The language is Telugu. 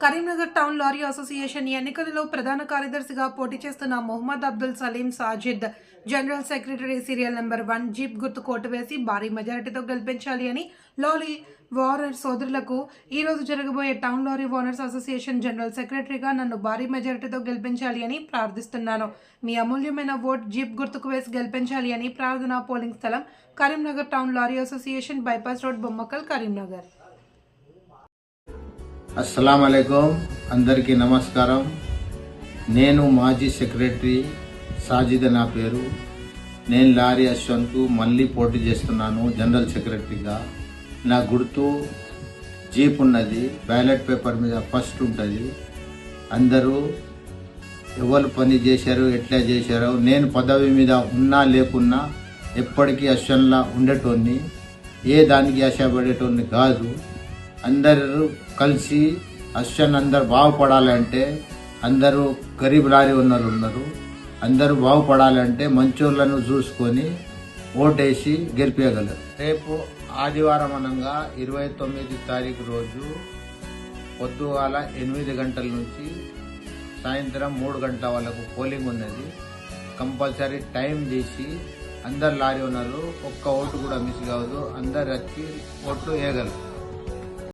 కరీంనగర్ టౌన్ లారీ అసోసియేషన్ ఎన్నికలలో ప్రధాన కార్యదర్శిగా పోటీ చేస్తున్న Mohammed Abdul Salim Sajid general secretary serial number 1 jeep గుర్తు కోటు వేసి భారీ మెజారిటీతో గెలిపించాలి అని లారీ ఓనర్స్ సోదరులకు ఈ రోజు జరగబోయే town lorry owners association general సెక్రటరీగా నన్ను భారీ మెజారిటీతో గెలిపించాలి అని ప్రార్థిస్తున్నాను. మీ అమూల్యమైన ఓట్ జీప్ గుర్తుకు వేసి గెలిపించాలి అని ప్రార్థన. పోలింగ్ స్థలం Karimnagar town lorry association bypass road, Bommakal, Karimnagar. అస్సలాము అలైకుం, అందరికీ నమస్కారం. నేను మాజీ సెక్రటరీ సాజిద్ నా పేరు. నేను లారీ అశ్వంత్కు మళ్ళీ పోటీ చేస్తున్నాను జనరల్ సెక్రటరీగా. నా గుర్తు జీప్ ఉన్నది. బ్యాలెట్ పేపర్ మీద ఫస్ట్ ఉంటుంది. అందరూ ఎవరు పని చేశారు, ఎట్లా చేశారో, నేను పదవి మీద ఉన్నా లేకున్నా ఎప్పటికీ అశ్వంలా ఉండేటోన్ని, ఏ దానికి ఆశపడేటోన్ని కాదు. అందరూ కలిసి అశ్వన్ అందరు బాగుపడాలంటే, అందరూ గరీబ్ లారీ ఉన్నారు, అందరూ బాగుపడాలంటే మంచోళ్ళను చూసుకొని ఓటేసి గెలిపేయగలరు. రేపు ఆదివారం అనగా 29 తారీఖు రోజు పొద్దుగాల 8 గంటల నుంచి సాయంత్రం 3 గంటల వరకు పోలింగ్ ఉన్నది. కంపల్సరీ టైం చేసి అందరు లారీ ఉన్నారు, ఒక్క ఓటు కూడా మిస్ కావద్దు. అందరు వచ్చి ఓట్లు వేయగలరు.